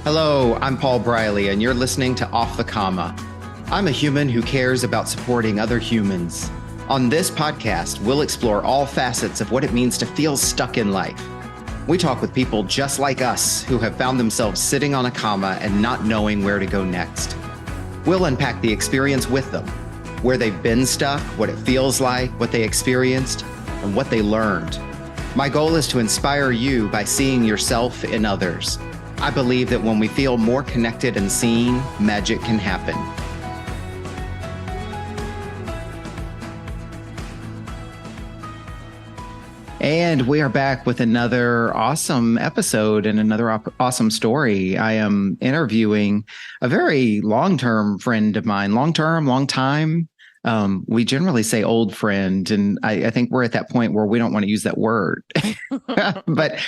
Hello, I'm Paul Briley, and you're listening to Off the Comma. I'm a human who cares about supporting other humans. On this podcast, we'll explore all facets of what it means to feel stuck in life. We talk with people just like us who have found themselves sitting on a comma and not knowing where to go next. We'll unpack the experience with them, where they've been stuck, what it feels like, what they experienced, and what they learned. My goal is to inspire you by seeing yourself in others. I believe that when we feel more connected and seen, magic can happen. And we are back with another awesome episode and another awesome story. I am interviewing a very long-term friend of mine, long time. We generally say old friend, and I think we're at that point where we don't want to use that word. but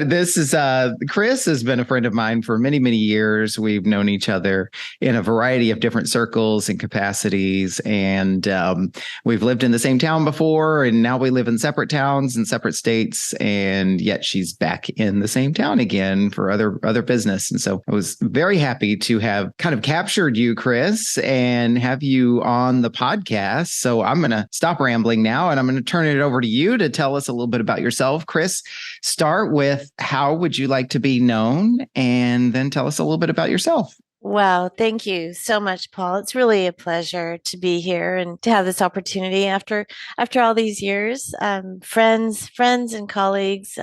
this is Kris has been a friend of mine for many, many years. We've known each other in a variety of different circles and capacities, and we've lived in the same town before, and now we live in separate towns and separate states, and yet she's back in the same town again for other business. And so I was very happy to have kind of captured you, Kris, and have you on the podcast. So I'm going to stop rambling now, and I'm going to turn it over to you to tell us a little bit about yourself. Kris, start with how would you like to be known, and then tell us a little bit about yourself. Wow. Thank you so much, Paul. It's really a pleasure to be here and to have this opportunity after all these years, friends and colleagues,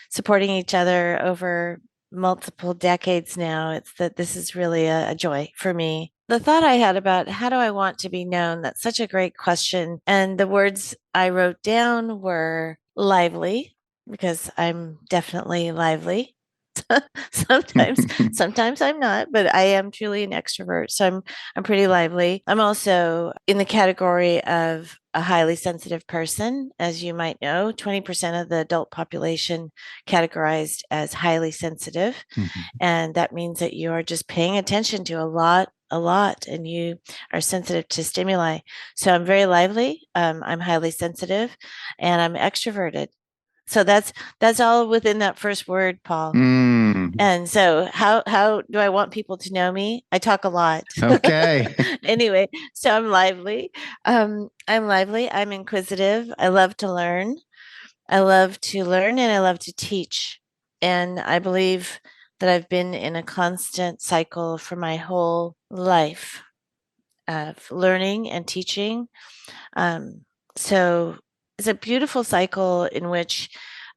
supporting each other over multiple decades now. It's that this is really a joy for me. The thought I had about how do I want to be known? That's such a great question. And the words I wrote down were lively, because I'm definitely lively. Sometimes I'm not, but I am truly an extrovert. So I'm pretty lively. I'm also in the category of a highly sensitive person. As you might know, 20% of the adult population categorized as highly sensitive. Mm-hmm. And that means that you are just paying attention to a lot, and you are sensitive to stimuli. So I'm very lively. I'm highly sensitive, and I'm extroverted. So that's all within that first word, Paul. And so how do I want people to know me? I talk a lot. Okay. Anyway, so I'm lively. I'm inquisitive. I love to learn. And I love to teach. And I believe that I've been in a constant cycle for my whole life of learning and teaching. So it's a beautiful cycle in which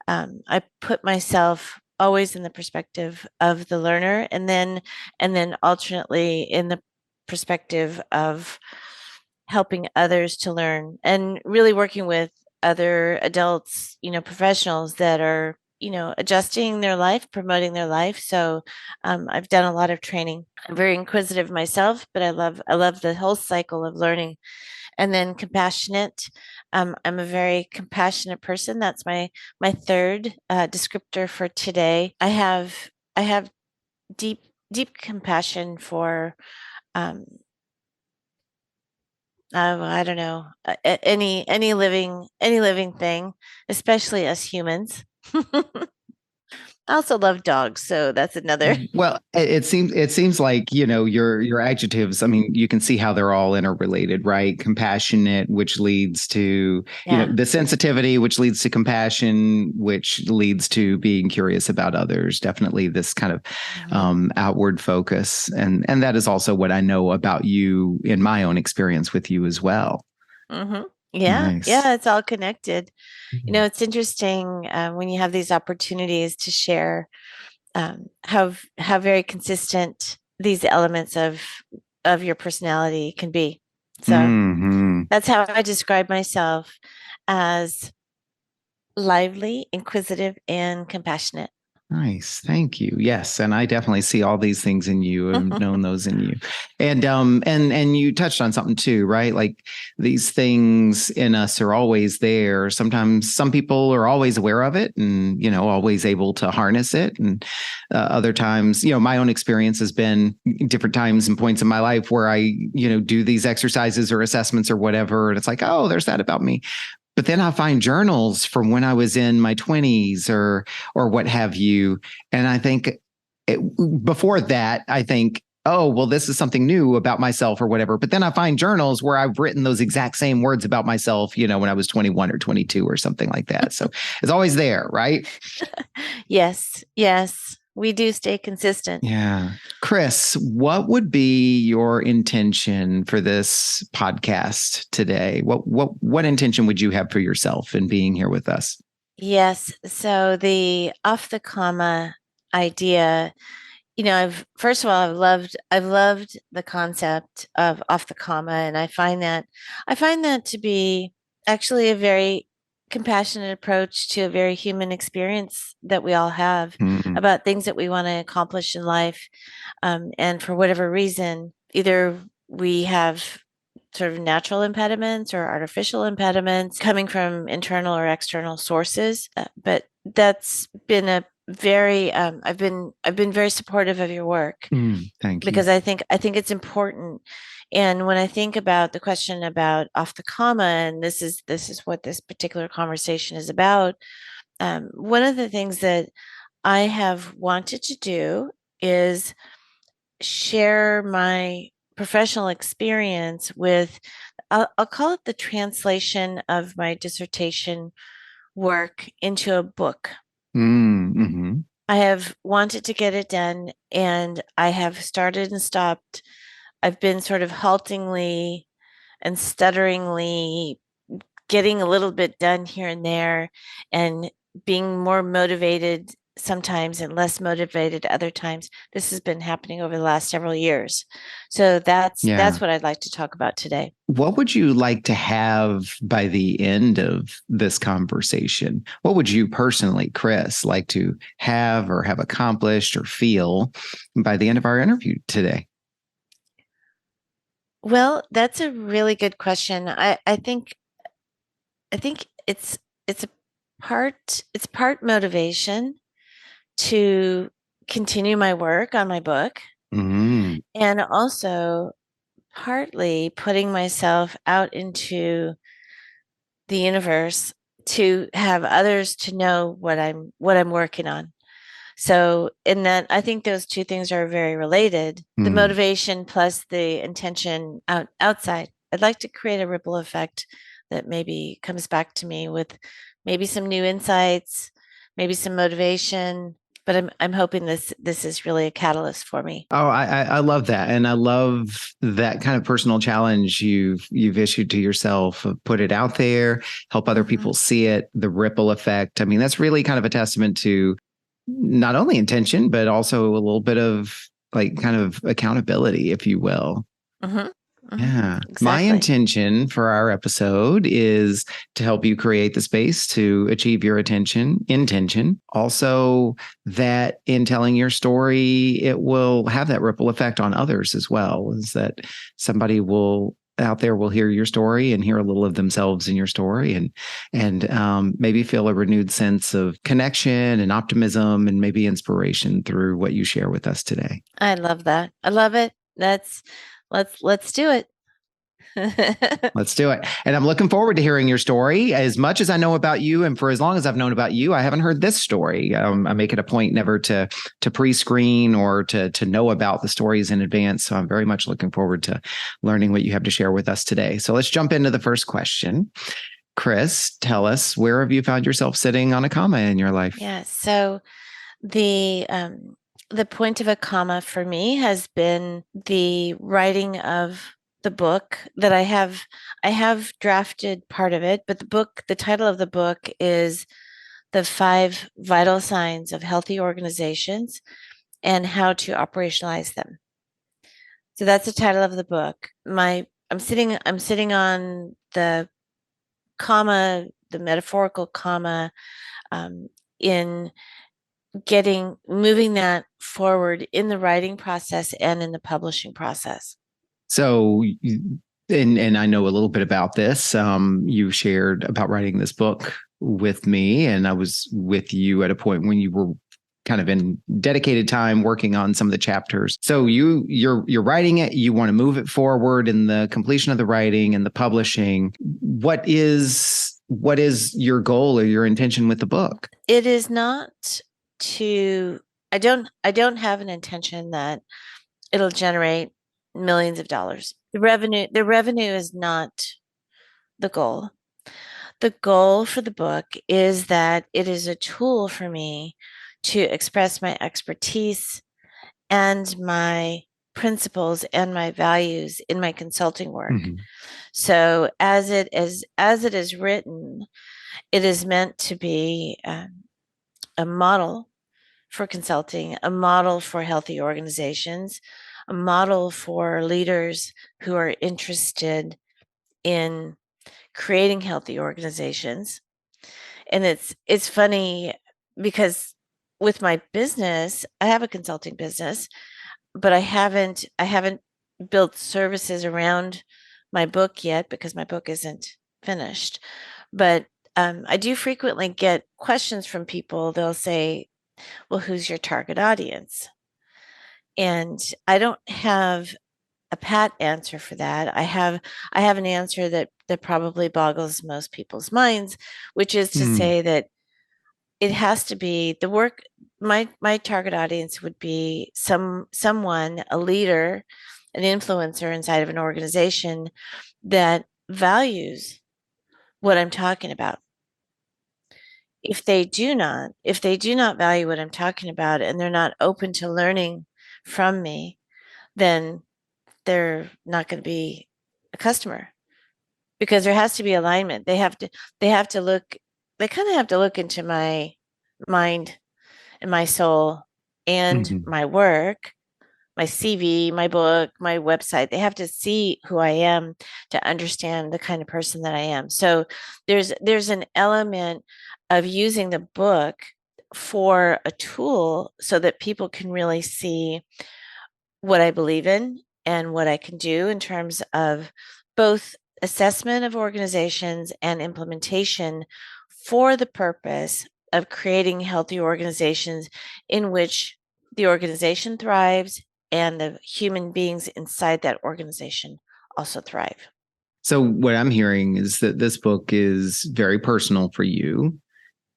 I put myself always in the perspective of the learner, and then alternately in the perspective of helping others to learn, and really working with other adults, professionals that are, adjusting their life, promoting their life. So I've done a lot of training. I'm very inquisitive myself, but I love the whole cycle of learning. And then compassionate. I'm a very compassionate person. That's my third descriptor for today. I have deep compassion for I don't know, any living thing, especially us humans. I also love dogs, so that's another. Well, it seems like, your adjectives, I mean, you can see how they're all interrelated, right? Compassionate, which leads to, the sensitivity, which leads to compassion, which leads to being curious about others. Definitely this kind of outward focus. And that is also what I know about you in my own experience with you as well. Mm-hmm. Yeah. Nice. Yeah. It's all connected. It's interesting when you have these opportunities to share how very consistent these elements of your personality can be. So that's how I describe myself, as lively, inquisitive, and compassionate. Nice. Thank you. Yes. And I definitely see all these things in you and known those in you. And you touched on something too, right? Like these things in us are always there. Sometimes some people are always aware of it and, always able to harness it. And other times, my own experience has been different times and points in my life where I, do these exercises or assessments or whatever. And it's like, oh, there's that about me. But then I find journals from when I was in my 20s or what have you. And I think before that, I think, oh, well, this is something new about myself or whatever. But then I find journals where I've written those exact same words about myself, when I was 21 or 22 or something like that. So it's always there, right? Yes, yes. We do stay consistent. Yeah. Kris, what would be your intention for this podcast today? What intention would you have for yourself in being here with us? Yes. So the off the comma idea, first of all, I've loved the concept of off the comma, and I find that to be actually a very compassionate approach to a very human experience that we all have Mm, about things that we want to accomplish in life. And for whatever reason, either we have sort of natural impediments or artificial impediments coming from internal or external sources. But that's been a very I've been very supportive of your work thank you. because I think it's important. And when I think about the question about off the comma, and this is what this particular conversation is about, one of the things that I have wanted to do is share my professional experience with, I'll call it the translation of my dissertation work into a book. Mm-hmm. I have wanted to get it done, and I have started and stopped. I've been sort of haltingly and stutteringly getting a little bit done here and there, and being more motivated sometimes and less motivated other times. This has been happening over the last several years. So that's Yeah. what I'd like to talk about today. What would you like to have by the end of this conversation? What would you personally, Kris, like to have or have accomplished or feel by the end of our interview today? Well, that's a really good question. I think it's a part motivation to continue my work on my book, Mm, and also partly putting myself out into the universe to have others to know what I'm working on. So in that, I think those two things are very related. The mm. motivation plus the intention outside. I'd like to create a ripple effect that maybe comes back to me with maybe some new insights, maybe some motivation. But I'm hoping this is really a catalyst for me. Oh, I love that, and I love that kind of personal challenge you've issued to yourself. Put it out there, help other Mhm. people see it. The ripple effect. I mean, that's really kind of a testament to not only intention, but also a little bit of like kind of accountability, if you will. Mhm. Mhm. Yeah. My Exactly. intention for our episode is to help you create the space to achieve your intention. Also, that in telling your story, it will have that ripple effect on others as well. Is that somebody will out there will hear your story and hear a little of themselves in your story, and maybe feel a renewed sense of connection and optimism and maybe inspiration through what you share with us today. I love that. I love it. Let's do it. Let's do it. And I'm looking forward to hearing your story. As much as I know about you, and for as long as I've known about you, I haven't heard this story. I make it a point never to pre-screen or to know about the stories in advance. So I'm very much looking forward to learning what you have to share with us today. So let's jump into the first question. Kris, tell us, where have you found yourself sitting on a comma in your life? Yeah. So the the point of a comma for me has been the writing of the book that I have drafted part of it, but the title of the book is The Five Vital Signs of Healthy Organizations and How to Operationalize Them. So that's the title of the book. I'm sitting on the comma, the metaphorical comma, in moving that forward in the writing process and in the publishing process. So, and I know a little bit about this. You shared about writing this book with me, and I was with you at a point when you were kind of in dedicated time working on some of the chapters. So you're writing it, you want to move it forward in the completion of the writing and the publishing. What is your goal or your intention with the book? It is not to I don't have an intention that it'll generate millions of dollars. The revenue is not the goal. The goal for the book is that it is a tool for me to express my expertise and my principles and my values in my consulting work. Mhm. So as it is written, it is meant to be a model for consulting, a model for healthy organizations, a model for leaders who are interested in creating healthy organizations. And it's funny because with my business, I have a consulting business, but I haven't built services around my book yet because my book isn't finished. But I do frequently get questions from people. They'll say, "Well, who's your target audience?" And I don't have a pat answer for that. I have an answer that probably boggles most people's minds, which is to Mm. say that it has to be the work. My target audience would be someone, a leader, an influencer inside of an organization that values what I'm talking about. If they do not value what I'm talking about and they're not open to learning from me, then they're not going to be a customer, because there has to be alignment. They have to look they kind of have to look into my mind and my soul and Mhm. my work, my CV, my book, my website. They have to see who I am to understand the kind of person that I am. So there's an element of using the book for a tool so that people can really see what I believe in and what I can do in terms of both assessment of organizations and implementation for the purpose of creating healthy organizations in which the organization thrives and the human beings inside that organization also thrive. So, what I'm hearing is that this book is very personal for you,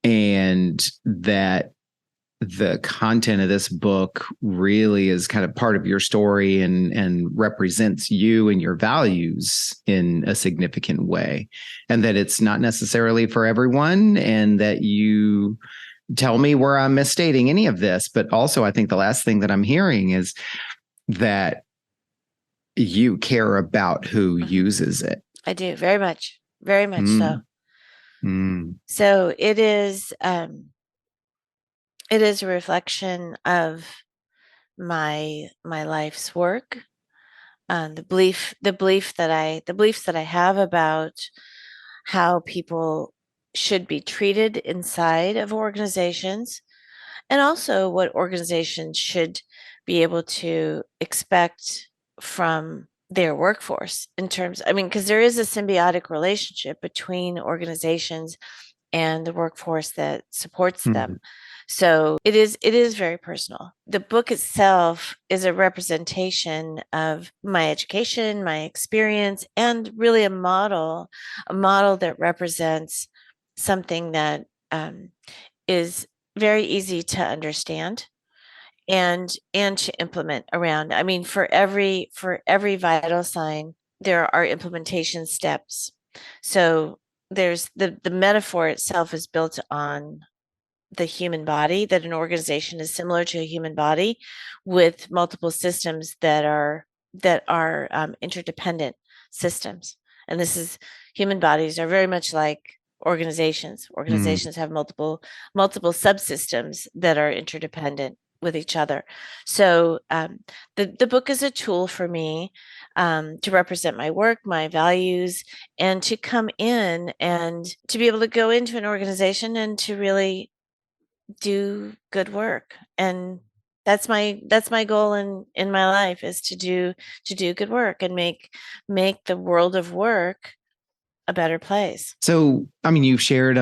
and that the content of this book really is kind of part of your story and represents you and your values in a significant way, and that it's not necessarily for everyone, and that you tell me where I'm misstating any of this. But also, I think the last thing that I'm hearing is that you care about who Mhm. uses it. I do very much so. Mm, mm, So it is a reflection of my life's work, the beliefs that I have about how people should be treated inside of organizations, and also what organizations should be able to expect from their workforce in terms, I mean, because there is a symbiotic relationship between organizations and the workforce that supports mm. them. So it is very personal. The book itself is a representation of my education, my experience, and really a model that represents something that is very easy to understand and to implement around. I mean, for every vital sign, there are implementation steps. So there's the metaphor itself is built on the human body, that an organization is similar to a human body with multiple systems that are interdependent systems. And this is human bodies are very much like organizations. Mm. Organizations have multiple subsystems that are interdependent with each other. So the book is a tool for me to represent my work, my values, and to come in and to be able to go into an organization and to really do good work. And that's my goal in my life, is to do good work and make the world of work a better place. So, I mean, you've shared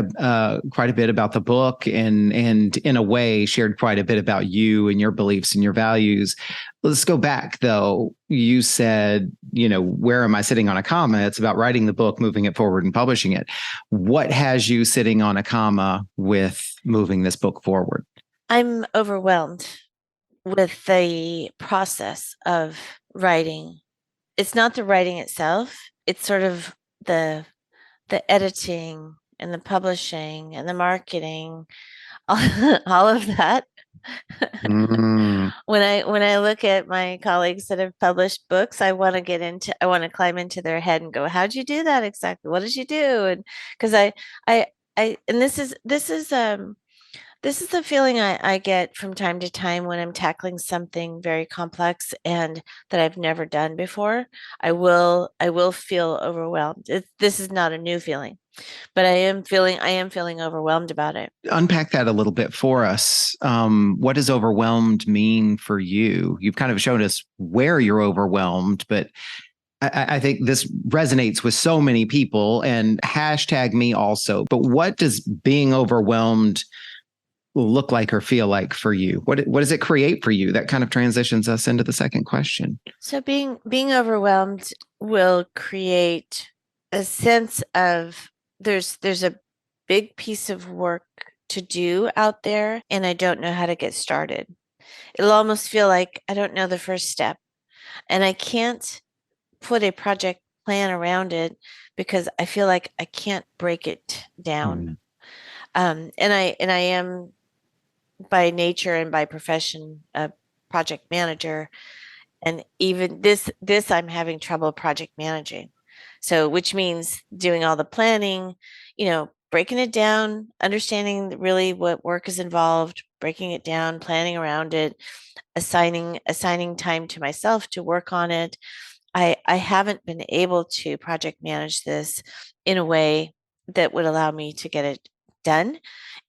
quite a bit about the book, and in a way shared quite a bit about you and your beliefs and your values. Let's go back though. You said, where am I sitting on a comma? It's about writing the book, moving it forward, and publishing it. What has you sitting on a comma with moving this book forward? I'm overwhelmed with the process of writing. It's not the writing itself, it's sort of the the editing and the publishing and the marketing, all of that. Mm. When I look at my colleagues that have published books, I want to climb into their head and go, how'd you do that exactly? What did you do? And because I and this is the feeling I get from time to time when I'm tackling something very complex and that I've never done before. I will feel overwhelmed. This is not a new feeling, but I am feeling overwhelmed about it. Unpack that a little bit for us. What does overwhelmed mean for you? You've kind of shown us where you're overwhelmed, but I think this resonates with so many people, and hashtag me also. But what does being overwhelmed look like or feel like for you? What does it create for you? That kind of transitions us into the second question. So being overwhelmed will create a sense of there's a big piece of work to do out there and I don't know how to get started. It'll almost feel like I don't know the first step and I can't put a project plan around it because I feel like I can't break it down. Mm. And I am by nature and by profession a project manager, and even this I'm having trouble project managing. So which means doing all the planning, breaking it down, understanding really what work is involved, breaking it down, planning around it, assigning time to myself to work on it. I haven't been able to project manage this in a way that would allow me to get it done.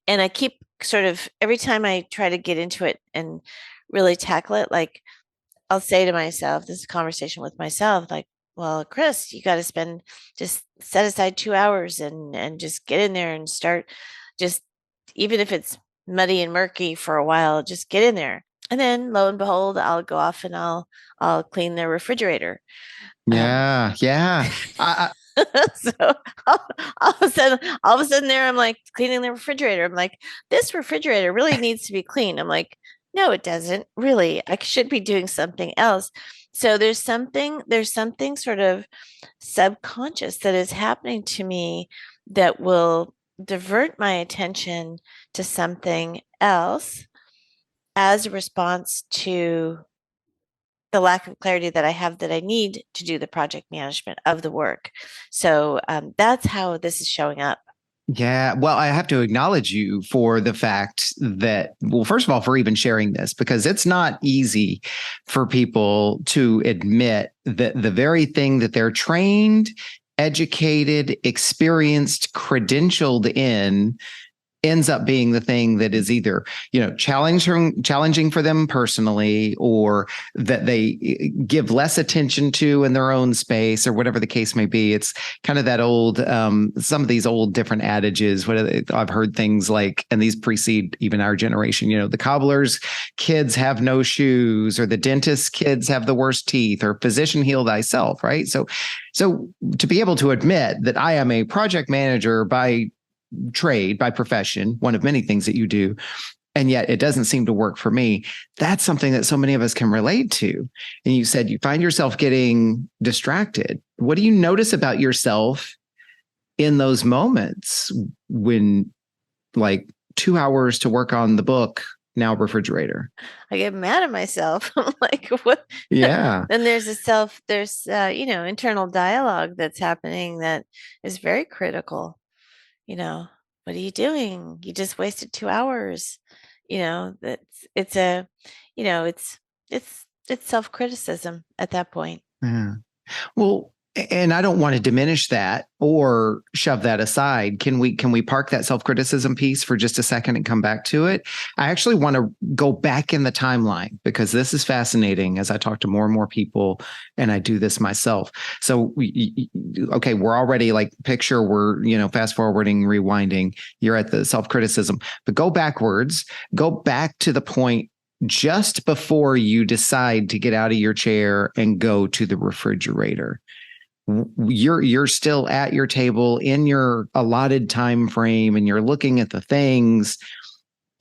And I keep sort of every time I try to get into it and really tackle it, like I'll say to myself, this is a conversation with myself, like, well, Kris, you got to just set aside 2 hours and just get in there and start, just even if it's muddy and murky for a while, just get in there. And then lo and behold, I'll go off and I'll clean the refrigerator. Um, Yeah, yeah. I, so all, all of a sudden there I'm like cleaning the refrigerator. I'm like, this refrigerator really needs to be cleaned. I'm like, no, it doesn't really. I should be doing something else. So there's something sort of subconscious that is happening to me that will divert my attention to something else as a response to the lack of clarity that I have that I need to do the project management of the work. So that's how this is showing up. Yeah. Well, I have to acknowledge you for the fact that, well, first of all, for even sharing this, because it's not easy for people to admit that the very thing that they're trained, educated, experienced, credentialed in ends up being the thing that is either, challenging for them personally, or that they give less attention to in their own space, or whatever the case may be. It's kind of that old, some of these old different adages. I've heard things like, and these precede even our generation, the cobbler's kids have no shoes, or the dentist's kids have the worst teeth, or physician heal thyself, right? So to be able to admit that I am a project manager by trade, by profession, one of many things that you do, and yet it doesn't seem to work for me. That's something that so many of us can relate to. And you said you find yourself getting distracted. What do you notice about yourself in those moments when, like, 2 hours to work on the book, now refrigerator? I get mad at myself. I'm like, what? Yeah. And there's internal dialogue that's happening that is very critical. you know, what are you doing? You just wasted 2 hours. That's it's a, it's it's self-criticism at that point. Yeah. Well, and I don't want to diminish that or shove that aside. Can we park that self-criticism piece for just a second and come back to it? I actually want to go back in the timeline, because this is fascinating as I talk to more and more people, and I do this myself. So okay, we're already like, picture we're, fast forwarding, rewinding. You're at the self-criticism, but go backwards, go back to the point just before you decide to get out of your chair and go to the refrigerator. You're still at your table in your allotted time frame, and you're looking at the things,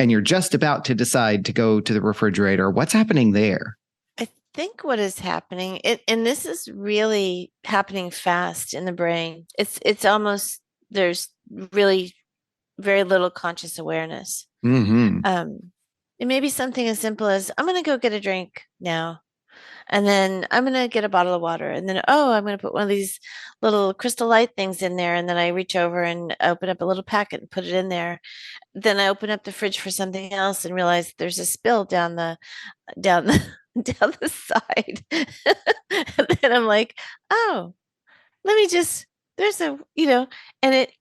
and you're just about to decide to go to the refrigerator. What's happening there? I think what is happening, and this is really happening fast in the brain. It's almost there's really very little conscious awareness. Mm-hmm. It may be something as simple as I'm going to go get a drink now. And then I'm going to get a bottle of water. And then, oh, I'm going to put one of these little crystal light things in there. And then I reach over and open up a little packet and put it in there. Then I open up the fridge for something else and realize there's a spill down the down the side. And then I'm like, oh, let me just there's a and it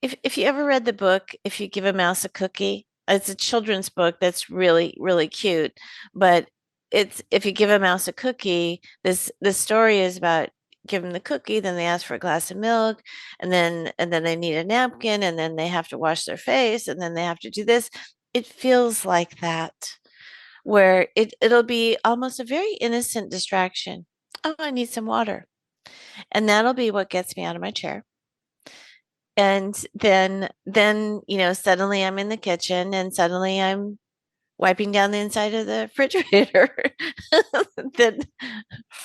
if you ever read the book, If You Give a Mouse a Cookie, it's a children's book that's really, really cute. But it's if you give a mouse a cookie, this story is about give them the cookie, then they ask for a glass of milk, and then they need a napkin, and then they have to wash their face, and then they have to do this. It feels like that, where it'll be almost a very innocent distraction. Oh, I need some water. And that'll be what gets me out of my chair. And then suddenly I'm in the kitchen and suddenly I'm wiping down the inside of the refrigerator. Then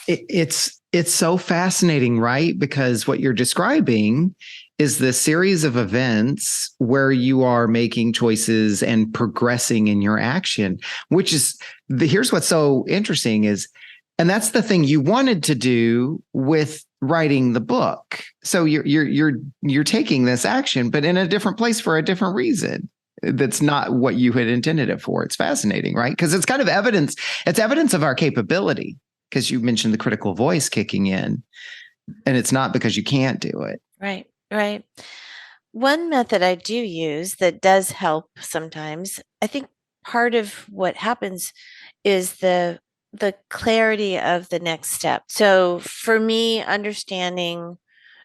It's so fascinating, right? Because what you're describing is the series of events where you are making choices and progressing in your action, which is here's what's so interesting is, and that's the thing you wanted to do with writing the book. So you're taking this action, but in a different place for a different reason. That's not what you had intended it for. It's fascinating, right? Because it's kind of evidence. It's evidence of our capability. Because you mentioned the critical voice kicking in, and it's not because you can't do it. Right, right. One method I do use that does help sometimes, I think part of what happens is the clarity of the next step. So for me, understanding,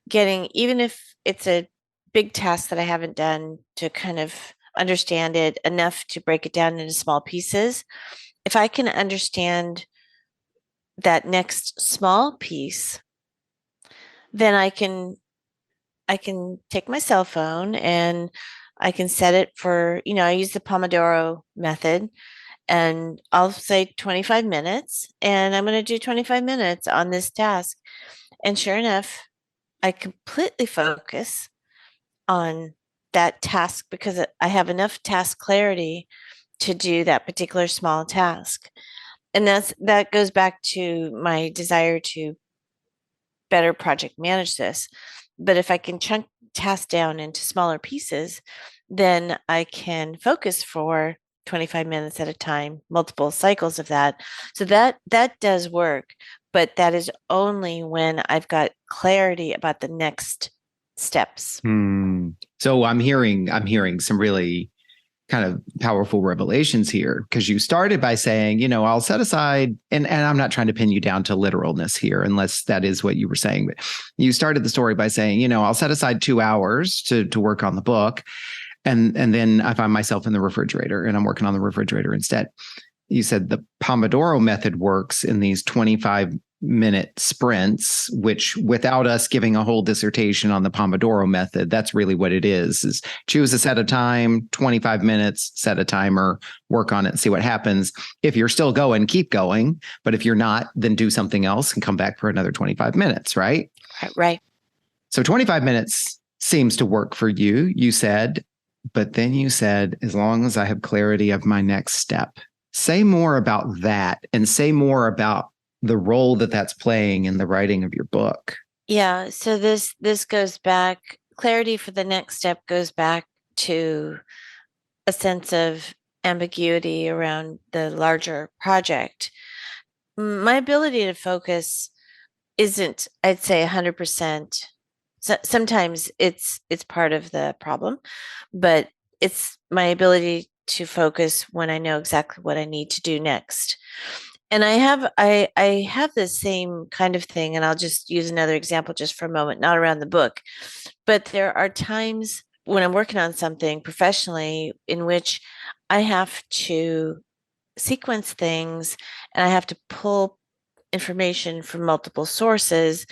getting, even if it's a big task that I haven't done, to kind of understand it enough to break it down into small pieces. If I can understand that next small piece, then I can take my cell phone and I can set it for, I use the Pomodoro method, and I'll say 25 minutes, and I'm going to do 25 minutes on this task. And sure enough, I completely focus on that task because I have enough task clarity to do that particular small task. And that goes back to my desire to better project manage this. But if I can chunk tasks down into smaller pieces, then I can focus for 25 minutes at a time, multiple cycles of that. So that does work, but that is only when I've got clarity about the next steps. So I'm hearing some really kind of powerful revelations here, because you started by saying, I'll set aside, and I'm not trying to pin you down to literalness here, unless that is what you were saying, but you started the story by saying, I'll set aside 2 hours to work on the book. And then I find myself in the refrigerator and I'm working on the refrigerator instead. You said the Pomodoro method works in these 25-minute sprints, which, without us giving a whole dissertation on the Pomodoro method, that's really what it is choose a set of time, 25 minutes, set a timer, work on it and see what happens. If you're still going, keep going. But if you're not, then do something else and come back for another 25 minutes, right? Right. So 25 minutes seems to work for you, you said, but then you said, as long as I have clarity of my next step. Say more about that, and say more about the role that that's playing in the writing of your book. Yeah. So this goes back, clarity for the next step goes back to a sense of ambiguity around the larger project. My ability to focus isn't, I'd say, 100%. So sometimes it's part of the problem, but it's my ability to focus when I know exactly what I need to do next. And I have the same kind of thing, and I'll just use another example just for a moment, not around the book, but there are times when I'm working on something professionally in which I have to sequence things and I have to pull information from multiple sources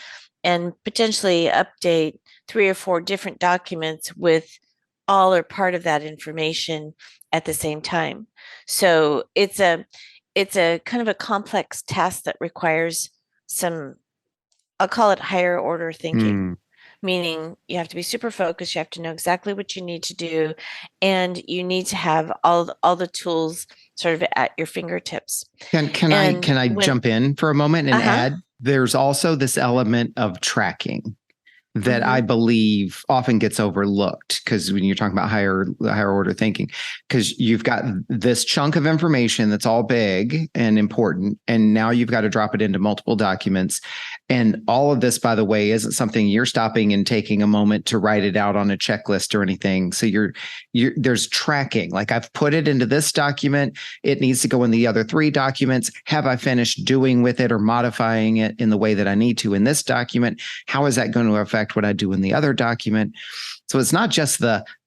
and potentially update 3 or 4 different documents with all or part of that information at the same time. So it's a kind of a complex task that requires some, I'll call it higher order thinking, Mm. meaning you have to be super focused, you have to know exactly what you need to do, and you need to have all the tools sort of at your fingertips. And Can I when jump in for a moment and uh-huh. add? There's also this element of tracking that I Mm-hmm. believe often gets overlooked, because when you're talking about higher order thinking, because you've got this chunk of information that's all big and important, and now you've got to drop it into multiple documents. And all of this, by the way, isn't something you're stopping and taking a moment to write it out on a checklist or anything. So there's tracking. Like, I've put it into this document. It needs to go in the other 3 documents. Have I finished doing with it or modifying it in the way that I need to in this document? How is that going to affect what I do in the other document? So it's not just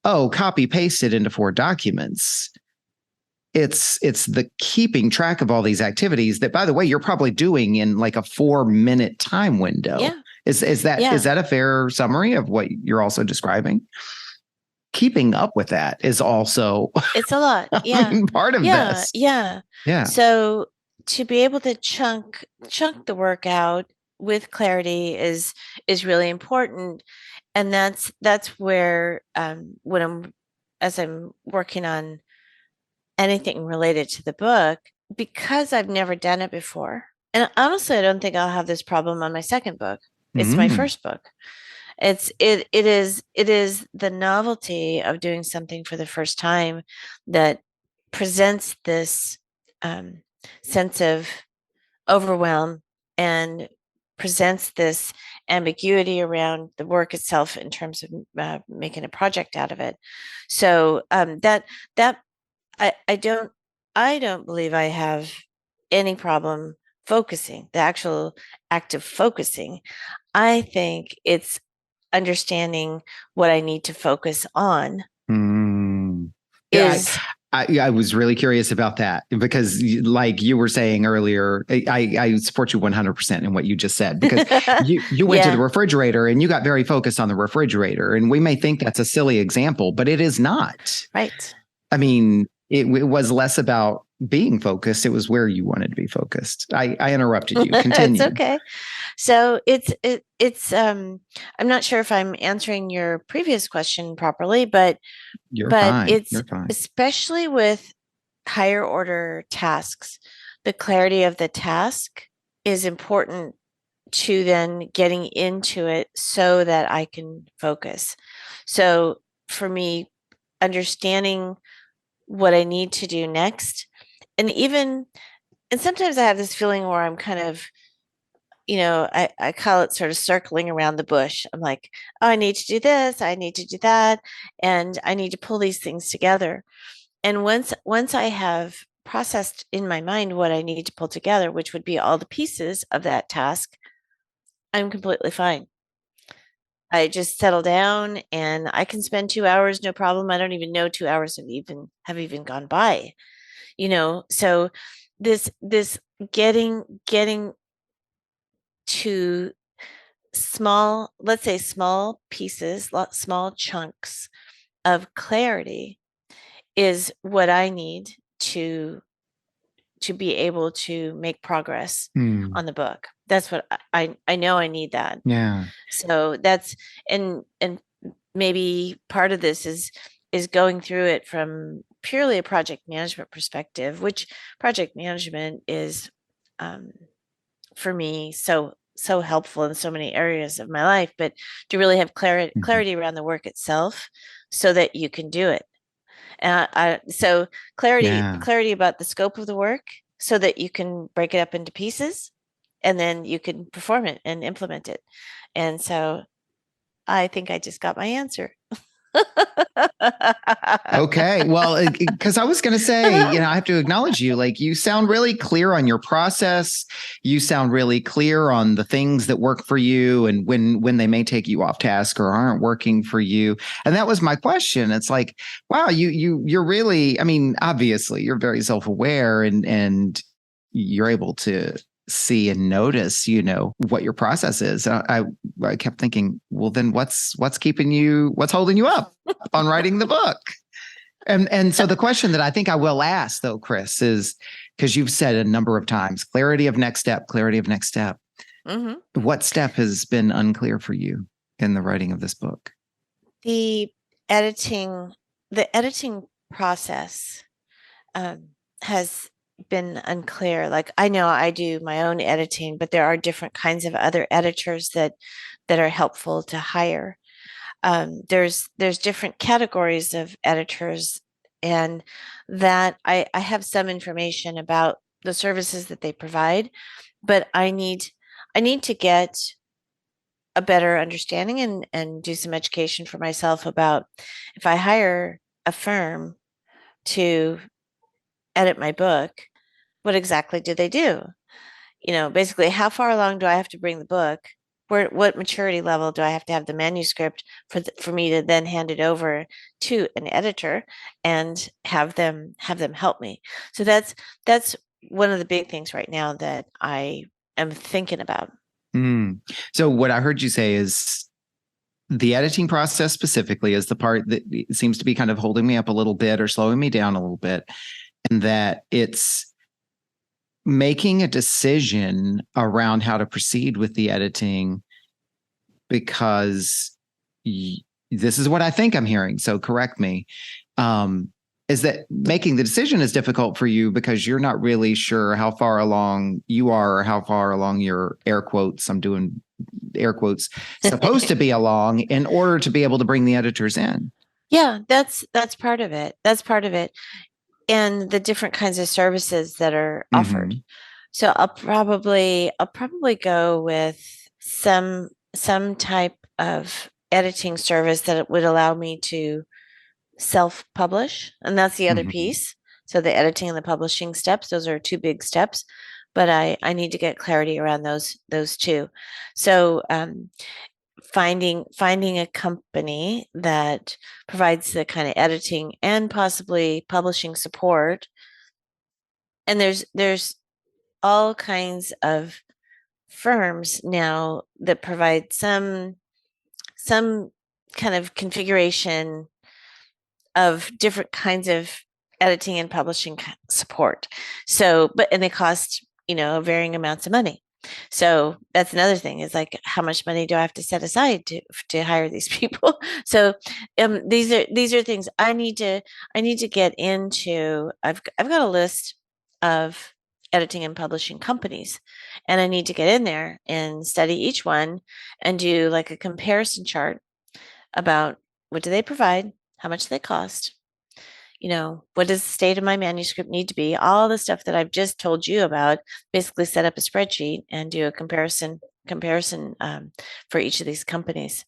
copy paste it into 4 documents. It's the keeping track of all these activities that, by the way, you're probably doing in like a 4-minute time window. Yeah. Is Yeah. that a fair summary of what you're also describing? Keeping up with that is also It's a lot. Yeah. part of Yeah. this. Yeah. Yeah. So to be able to chunk the work out with clarity is really important. And that's where when I'm working on anything related to the book, because I've never done it before. And honestly, I don't think I'll have this problem on my second book. It's my Mm. first book. It is the novelty of doing something for the first time that presents this um, sense of overwhelm and presents this ambiguity around the work itself in terms of making a project out of it. So that I don't believe I have any problem focusing, the actual act of focusing. I think it's understanding what I need to focus on Mm. Yeah, is I was really curious about that, because, like you were saying earlier, I support you 100% in what you just said, because you went to the yeah, refrigerator and you got very focused on the refrigerator, and we may think that's a silly example, but it is not. right. I mean, it was less about being focused. It was where you wanted to be focused. I interrupted you. It's Continue. okay. So it's I'm not sure if I'm answering your previous question properly, You're but fine. it's You're fine. especially with higher order tasks, the clarity of the task is important to then getting into it so that I can focus. So for me, understanding what I need to do next, and even, and sometimes I have this feeling where I'm kind of, I call it sort of circling around the bush. I'm like, oh, I need to do this, I need to do that, and I need to pull these things together. And once I have processed in my mind what I need to pull together, which would be all the pieces of that task, I'm completely fine. I just settle down and I can spend 2 hours, no problem. I don't even know 2 hours have even gone by, So this getting to small, let's say small pieces, small chunks of clarity is what I need to be able to make progress Hmm. on the book. That's what I know I need that. Yeah. So that's, and maybe part of this is going through it from purely a project management perspective, which project management is um, for me so helpful in so many areas of my life, but to really have Mhm. clarity around the work itself so that you can do it. So Yeah. clarity about the scope of the work so that you can break it up into pieces and then you can perform it and implement it. And so I think I just got my answer. Okay. Well, because I was going to say, I have to acknowledge you. Like, you sound really clear on your process. You sound really clear on the things that work for you and when they may take you off task or aren't working for you. And that was my question. It's like, wow, you're really, I mean, obviously you're very self-aware, and you're able to see and notice, what your process is. I kept thinking, well, then what's holding you up on writing the book? And so the question that I think I will ask though, Kris, is because you've said a number of times, clarity of next step, clarity of next step. Mm-hmm. What step has been unclear for you in the writing of this book? The editing, the editing process has been unclear. Like I know I do my own editing, but there are different kinds of other editors that are helpful to hire. There's different categories of editors, and that I have some information about the services that they provide, but I need to get a better understanding and do some education for myself about if I hire a firm to edit my book, what exactly do they do? Basically, how far along do I have to bring the book? What maturity level do I have to have the manuscript for me to then hand it over to an editor and have them help me? So that's one of the big things right now that I am thinking about. So what I heard you say is the editing process specifically is the part that seems to be kind of holding me up a little bit or slowing me down a little bit, and that it's making a decision around how to proceed with the editing because this is what I think I'm hearing. So correct me. Is that making the decision is difficult for you because you're not really sure how far along you are or how far along your air quotes, I'm doing air quotes, supposed to be along in order to be able to bring the editors in. Yeah, that's part of it. That's part of it. And the different kinds of services that are offered. Mm-hmm. So I'll probably go with some type of editing service that would allow me to self-publish, and that's the other piece. So the editing and the publishing steps, those are two big steps, but I need to get clarity around those two. So finding a company that provides the kind of editing and possibly publishing support. And there's all kinds of firms now that provide some kind of configuration of different kinds of editing and publishing support. So, and they cost, varying amounts of money. So that's another thing is like, how much money do I have to set aside to hire these people? So these are things I need to get into. I've got a list of editing and publishing companies, and I need to get in there and study each one and do like a comparison chart about what do they provide, how much do they cost, what does the state of my manuscript need to be, all the stuff that I've just told you about, basically set up a spreadsheet and do a comparison for each of these companies.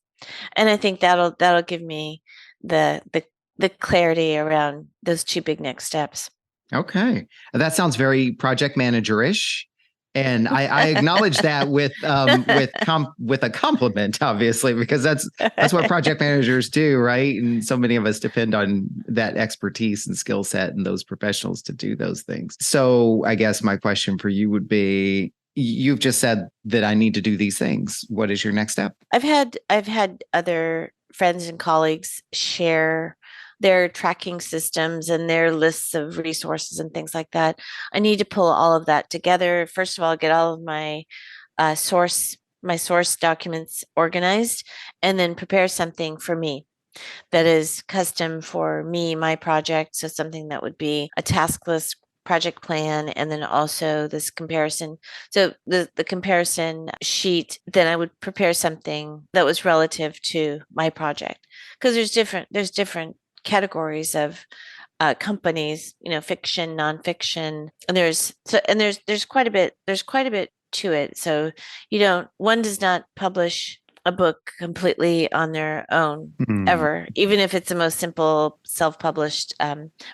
And I think that'll give me the clarity around those two big next steps. Okay. That sounds very project manager-ish. And I acknowledge that with a compliment, obviously, because that's what project managers do, right? And so many of us depend on that expertise and skill set and those professionals to do those things. So I guess my question for you would be, you've just said that I need to do these things. What is your next step? I've had other friends and colleagues share their tracking systems and their lists of resources and things like that. I need to pull all of that together. First of all, get all of my source documents organized, and then prepare something for me that is custom for me, my project. So something that would be a task list, project plan, and then also this comparison. So the comparison sheet, then I would prepare something that was relative to my project, because there's different categories of companies, fiction, nonfiction, and there's quite a bit to it. So one does not publish a book completely on their own ever, even if it's the most simple self-published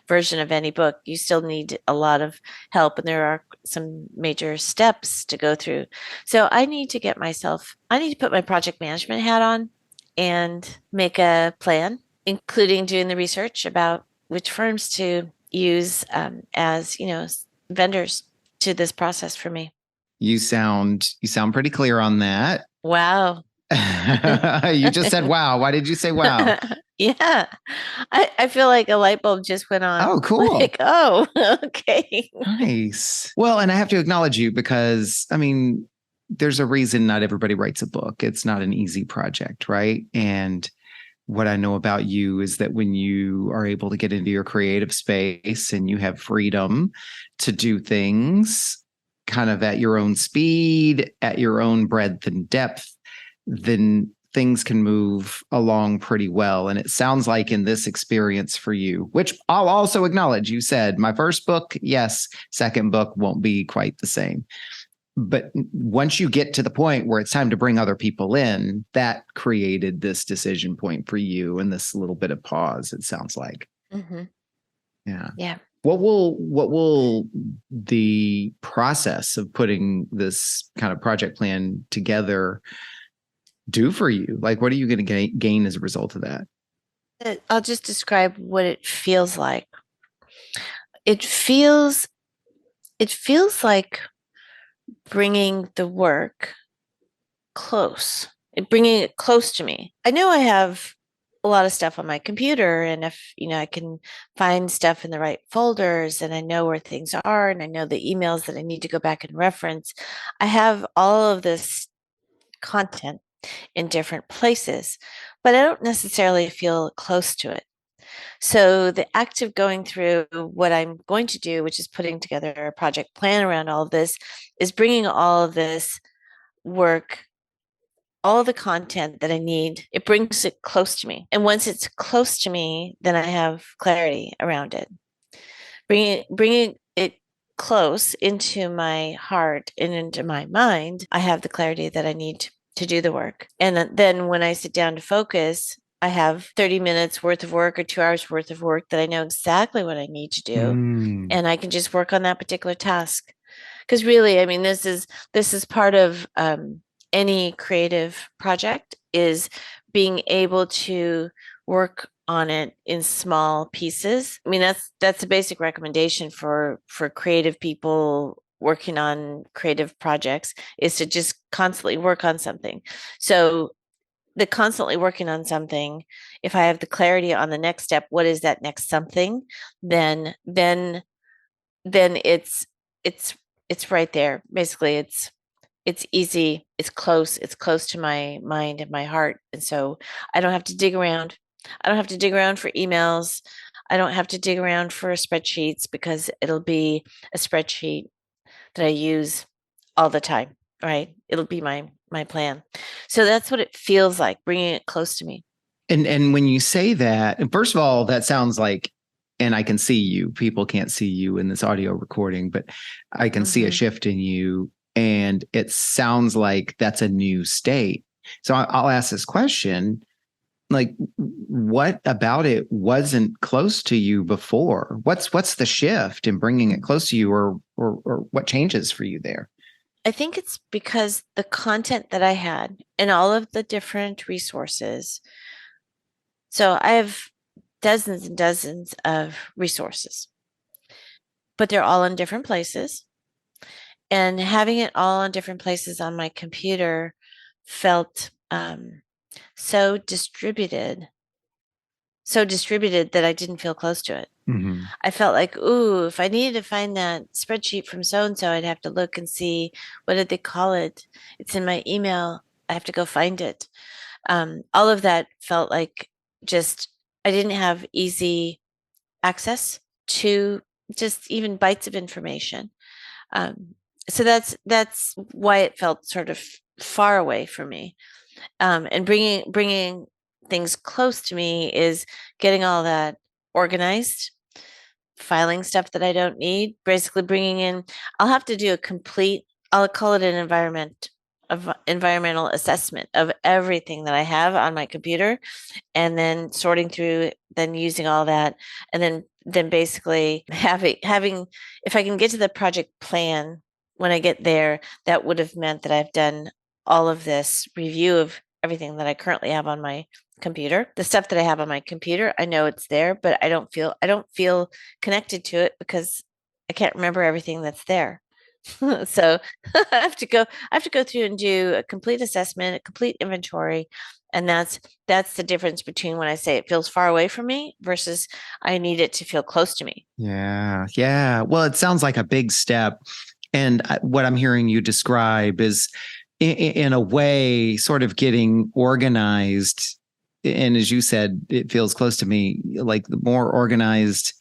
version of any book. You still need a lot of help, and there are some major steps to go through. So I need to put my project management hat on and make a plan, including doing the research about which firms to use as vendors to this process for me. You sound pretty clear on that. Wow. You just said wow. Why did you say wow? Yeah. I feel like a light bulb just went on. Oh, cool. Like, oh, okay. Nice. Well, and I have to acknowledge you because, I mean, there's a reason not everybody writes a book. It's not an easy project, right? And what I know about you is that when you are able to get into your creative space and you have freedom to do things kind of at your own speed, at your own breadth and depth, then things can move along pretty well. And it sounds like in this experience for you, which I'll also acknowledge, you said my first book, yes, second book won't be quite the same. But once you get to the point where it's time to bring other people in, that created this decision point for you and this little bit of pause, it sounds like. Mm-hmm. Yeah. Yeah. What will the process of putting this kind of project plan together do for you? Like, what are you going to gain as a result of that? I'll just describe what it feels like. It feels it feels like bringing the work bringing it close to me. I know I have a lot of stuff on my computer, and if I can find stuff in the right folders, and I know where things are, and I know the emails that I need to go back and reference. I have all of this content in different places, but I don't necessarily feel close to it. So the act of going through what I'm going to do, which is putting together a project plan around all of this, is bringing all of this work, all of the content that I need. It brings it close to me. And once it's close to me, then I have clarity around it. Bringing it close into my heart and into my mind, I have the clarity that I need to do the work. And then when I sit down to focus, I have 30 minutes worth of work or 2 hours worth of work that I know exactly what I need to do. And I can just work on that particular task. Because really, I mean, this is part of any creative project, is being able to work on it in small pieces. I mean, that's a basic recommendation for creative people working on creative projects, is to just constantly work on something. So the constantly working on something, if I have the clarity on the next step, what is that next something, then it's right there. Basically, it's easy, it's close to my mind and my heart. And so I don't have to dig around. I don't have to dig around for emails. I don't have to dig around for spreadsheets, because it'll be a spreadsheet that I use all the time, right? It'll be my plan. So that's what it feels like, bringing it close to me. And when you say that, and first of all, that sounds like, and I can see you. People can't see you in this audio recording, but I can see a shift in you, and it sounds like that's a new state. So I'll ask this question: like, what about it wasn't close to you before? What's the shift in bringing it close to you, or what changes for you there? I think it's because the content that I had and all of the different resources. So I have dozens and dozens of resources, but they're all in different places. And having it all in different places on my computer felt so distributed, that I didn't feel close to it. Mm-hmm. I felt like, ooh, if I needed to find that spreadsheet from so and so, I'd have to look and see, what did they call it? It's in my email. I have to go find it. All of that felt like, just, I didn't have easy access to just even bites of information. Um, so that's why it felt sort of far away from me. And bringing things close to me is getting all that organized, filing stuff that I don't need, basically bringing in. I'll have to do a complete. I'll call it an environmental assessment of everything that I have on my computer, and then sorting through, then using all that, and then basically having if I can get to the project plan when I get there, that would have meant that I've done all of this review of everything that I currently have on my computer. The stuff that I have on my computer, I know it's there, but I don't feel connected to it, because I can't remember everything that's there. So I have to go through and do a complete assessment, a complete inventory. And that's the difference between when I say it feels far away from me versus I need it to feel close to me. Yeah. Yeah. Well, it sounds like a big step. And what I'm hearing you describe is, in a way, sort of getting organized. And as you said, it feels close to me. Like the more organized,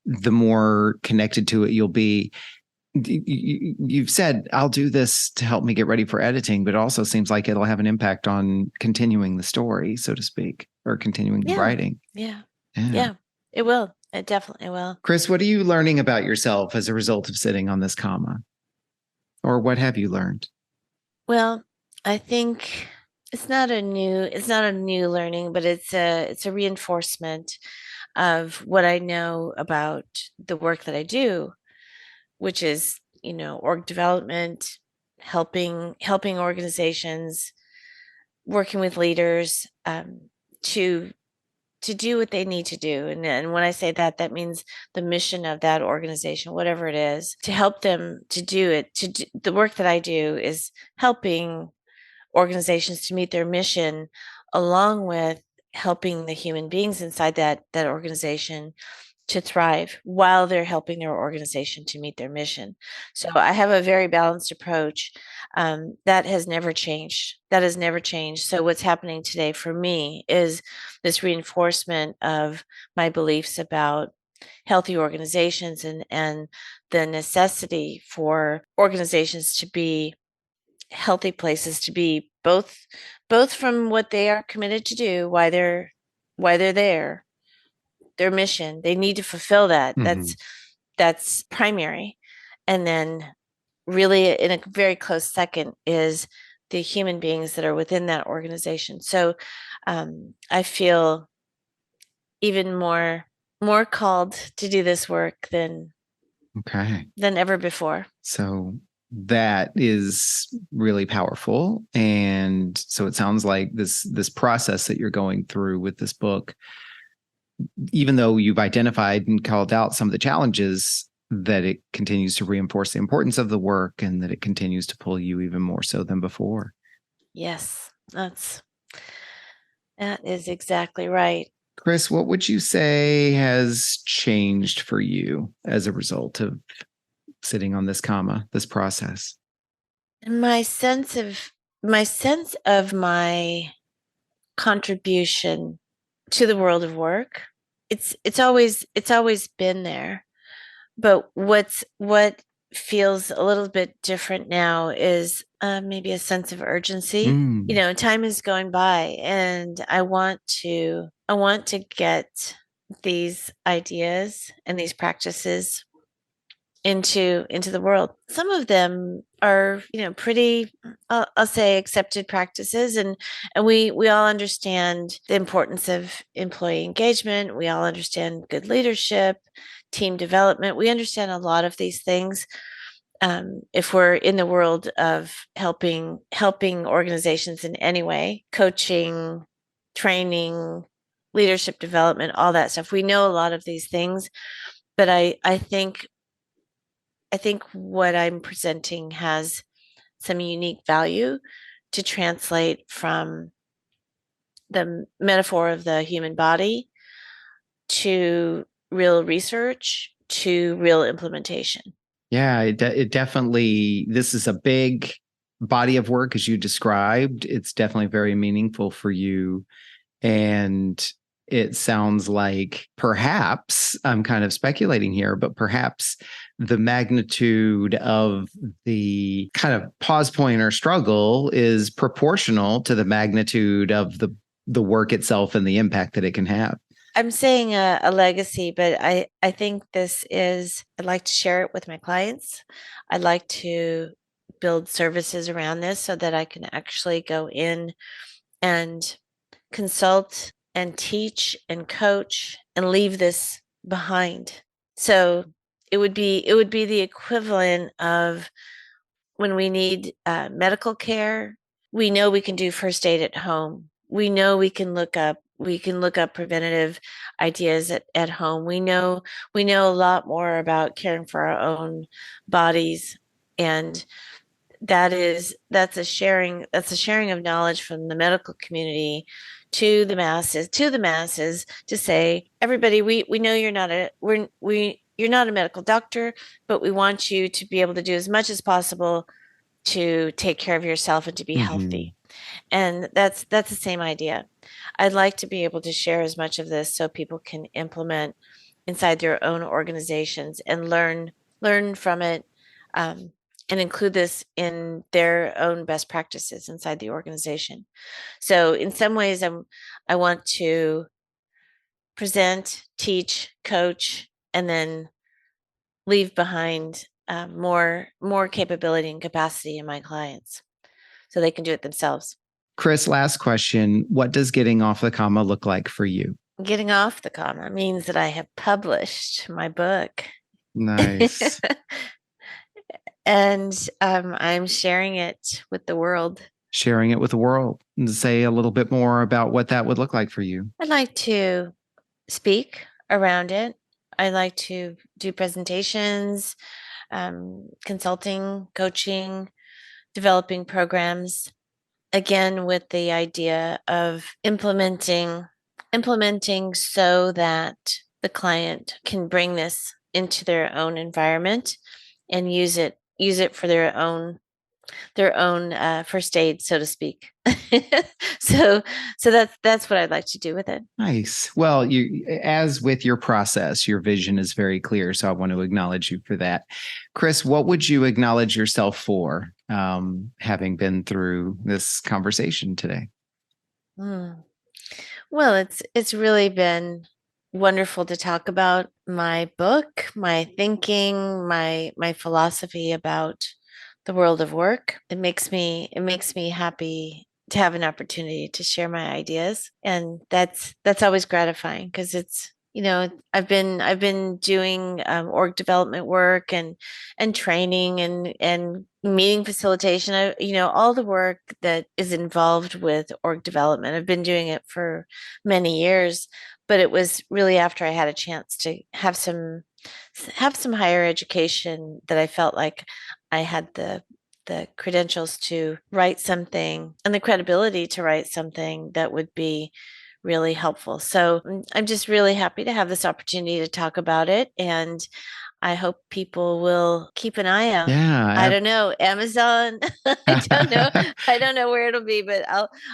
the more connected to it you'll be. You've said, I'll do this to help me get ready for editing, but it also seems like it'll have an impact on continuing the story, so to speak, or continuing the Yeah. writing. Yeah. Yeah. Yeah. It will. It definitely will. Kris, what are you learning about yourself as a result of sitting on this comma? Or what have you learned? Well, I think it's not a new learning, but it's a reinforcement of what I know about the work that I do, which is, org development, helping organizations, working with leaders, to do what they need to do. And when I say that, that means the mission of that organization, whatever it is, to help them to do it. The work that I do is helping organizations to meet their mission, along with helping the human beings inside that organization to thrive while they're helping their organization to meet their mission. So I have a very balanced approach, that has never changed. That has never changed. So what's happening today for me is this reinforcement of my beliefs about healthy organizations, and the necessity for organizations to be healthy places to be, both from what they are committed to do, why they're there, their mission. They need to fulfill that. Mm-hmm. That's primary. And then really in a very close second is the human beings that are within that organization. So I feel even more called to do this work Okay. than ever before. So that is really powerful. And so it sounds like this process that you're going through with this book, even though you've identified and called out some of the challenges, that it continues to reinforce the importance of the work and that it continues to pull you even more so than before. Yes, that is exactly right. Kris, what would you say has changed for you as a result of sitting on this comma, this process? And my sense of my contribution to the world of work, it's always been there. But what feels a little bit different now is, maybe a sense of urgency. Mm, Time is going by, and I want to get these ideas and these practices into the world. Some of them are, pretty, I'll say, accepted practices, and we all understand the importance of employee engagement. We all understand good leadership, team development. We understand a lot of these things. If we're in the world of helping organizations in any way, coaching, training, leadership development, all that stuff, we know a lot of these things. But I think what I'm presenting has some unique value to translate from the metaphor of the human body to real research to real implementation. yeah, it definitely, this is a big body of work as you described. It's definitely very meaningful for you. And it sounds like, perhaps, I'm kind of speculating here, but perhaps the magnitude of the kind of pause point or struggle is proportional to the magnitude of the work itself and the impact that it can have. I'm saying a legacy, but I think I'd like to share it with my clients. I'd like to build services around this so that I can actually go in and consult and teach and coach and leave this behind. So it would be the equivalent of when we need, medical care. We know we can do first aid at home. We know we can look up preventative ideas at home. We know a lot more about caring for our own bodies And that's a sharing of knowledge from the medical community to the masses to say, everybody, we know you're not a we you're not a medical doctor, but we want you to be able to do as much as possible to take care of yourself and to be Hmm. healthy. And that's the same idea. I'd like to be able to share as much of this so people can implement inside their own organizations and learn from it, um, and include this in their own best practices inside the organization. So in some ways, I want to present, teach, coach, and then leave behind more capability and capacity in my clients so they can do it themselves. Kris, last question. What does getting off the comma look like for you? Getting off the comma means that I have published my book. Nice. And I'm sharing it with the world. Sharing it with the world. And say a little bit more about what that would look like for you. I'd like to speak around it. I like to do presentations, consulting, coaching, developing programs. Again, with the idea of implementing so that the client can bring this into their own environment and use it for their own first aid, so to speak. so so that's what I'd like to do with it. Nice. Well, as with your process, your vision is very clear. So I want to acknowledge you for that. Kris, what would you acknowledge yourself for, having been through this conversation today? Mm. Well, it's really been wonderful to talk about my book, my thinking, my philosophy about the world of work. It makes me happy to have an opportunity to share my ideas, and that's always gratifying because I've been doing org development work and training and meeting facilitation. All the work that is involved with org development. I've been doing it for many years, but it was really after I had a chance to have some higher education that I felt like I had the credentials to write something and the credibility to write something that would be really helpful. So I'm just really happy to have this opportunity to talk about it. And I hope people will keep an eye out. I Yeah. don't know, Amazon. I don't know. I don't know where it'll be, but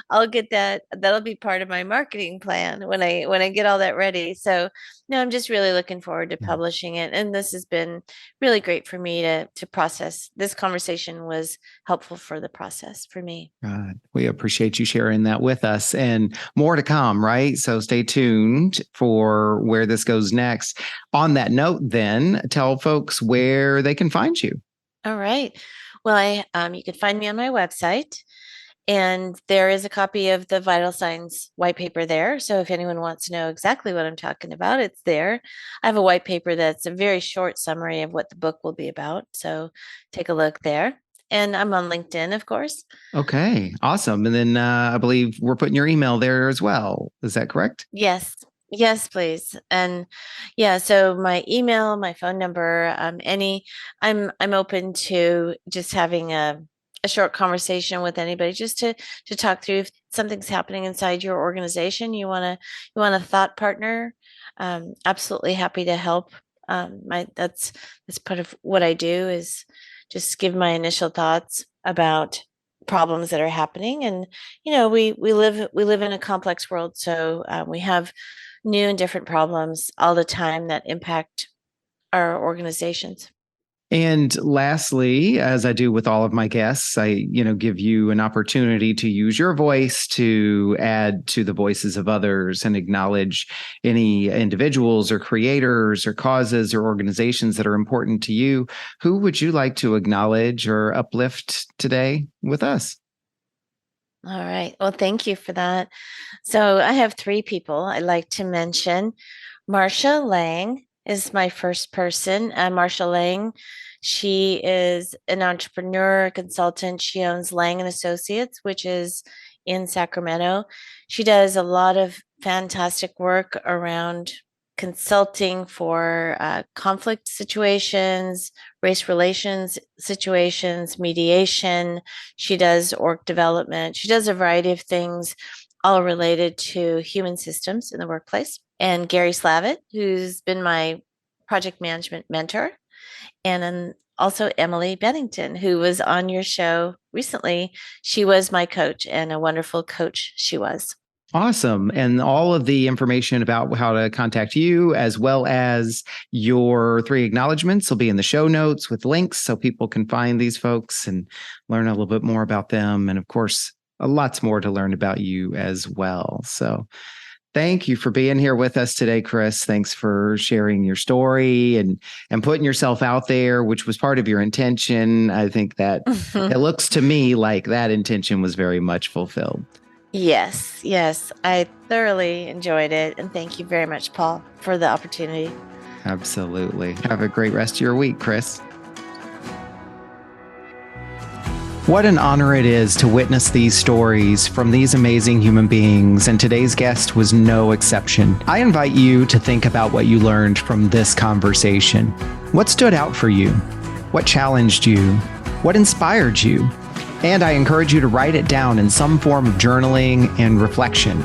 I'll get that. That'll be part of my marketing plan when I get all that ready. So no, I'm just really looking forward to publishing it. And this has been really great for me to process. This conversation was helpful for the process for me. God, we appreciate you sharing that with us, and more to come, right? So stay tuned for where this goes next. On that note, then tell folks where they can find you. All right. Well, you can find me on my website, and there is a copy of the vital signs white paper there. So if anyone wants to know exactly what I'm talking about, it's there. I have a white paper that's a very short summary of what the book will be about. So take a look there. And I'm on LinkedIn, of course. Okay, awesome. And then I believe we're putting your email there as well. Is that correct? Yes. Yes, please. And yeah, so my email, my phone number, I'm open to just having a short conversation with anybody just to talk through if something's happening inside your organization. You want a thought partner. Absolutely happy to help. That's part of what I do is just give my initial thoughts about problems that are happening. And we live in a complex world, so we have new and different problems all the time that impact our organizations. And lastly, as I do with all of my guests, I, give you an opportunity to use your voice to add to the voices of others and acknowledge any individuals or creators or causes or organizations that are important to you. Who would you like to acknowledge or uplift today with us? All right. Well, thank you for that. So I have three people I'd like to mention. Marsha Lang is my first person. Marsha Lang, she is an entrepreneur, consultant. She owns Lang and Associates, which is in Sacramento. She does a lot of fantastic work around consulting for conflict situations, race relations situations, mediation. She does org development. She does a variety of things, all related to human systems in the workplace. And Gary Slavitt, who's been my project management mentor, and then also Emily Bennington, who was on your show recently. She was my coach, and a wonderful coach she was. Awesome. And all of the information about how to contact you, as well as your 3 acknowledgments, will be in the show notes with links so people can find these folks and learn a little bit more about them. And of course, lots more to learn about you as well. So thank you for being here with us today, Kris. Thanks for sharing your story and putting yourself out there, which was part of your intention. I think that it looks to me like that intention was very much fulfilled. Yes. I thoroughly enjoyed it. And thank you very much, Paul, for the opportunity. Absolutely. Have a great rest of your week, Kris. What an honor it is to witness these stories from these amazing human beings, and today's guest was no exception. I invite you to think about what you learned from this conversation. What stood out for you? What challenged you? What inspired you? And I encourage you to write it down in some form of journaling and reflection.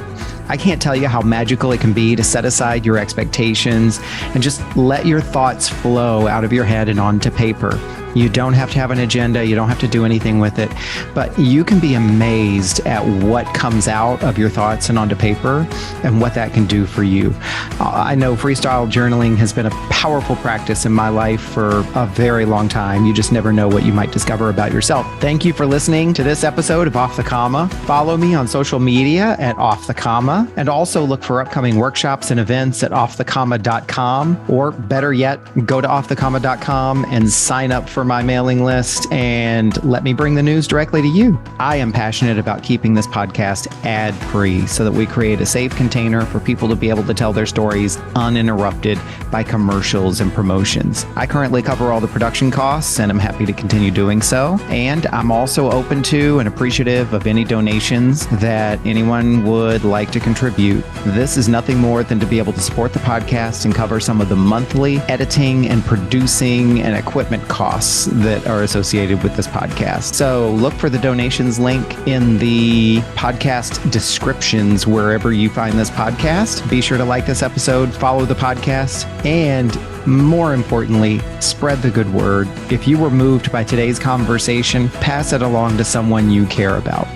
I can't tell you how magical it can be to set aside your expectations and just let your thoughts flow out of your head and onto paper. You don't have to have an agenda. You don't have to do anything with it, but you can be amazed at what comes out of your thoughts and onto paper and what that can do for you. I know freestyle journaling has been a powerful practice in my life for a very long time. You just never know what you might discover about yourself. Thank you for listening to this episode of Off the Comma. Follow me on social media at Off the Comma, and also look for upcoming workshops and events at offthecomma.com, or better yet, go to offthecomma.com and sign up for my mailing list and let me bring the news directly to you. I am passionate about keeping this podcast ad-free so that we create a safe container for people to be able to tell their stories uninterrupted by commercials and promotions. I currently cover all the production costs, and I'm happy to continue doing so. And I'm also open to and appreciative of any donations that anyone would like to contribute. This is nothing more than to be able to support the podcast and cover some of the monthly editing and producing and equipment costs that are associated with this podcast. So look for the donations link in the podcast descriptions wherever you find this podcast. Be sure to like this episode, follow the podcast, and more importantly, spread the good word. If you were moved by today's conversation, pass it along to someone you care about.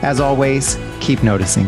As always, keep noticing.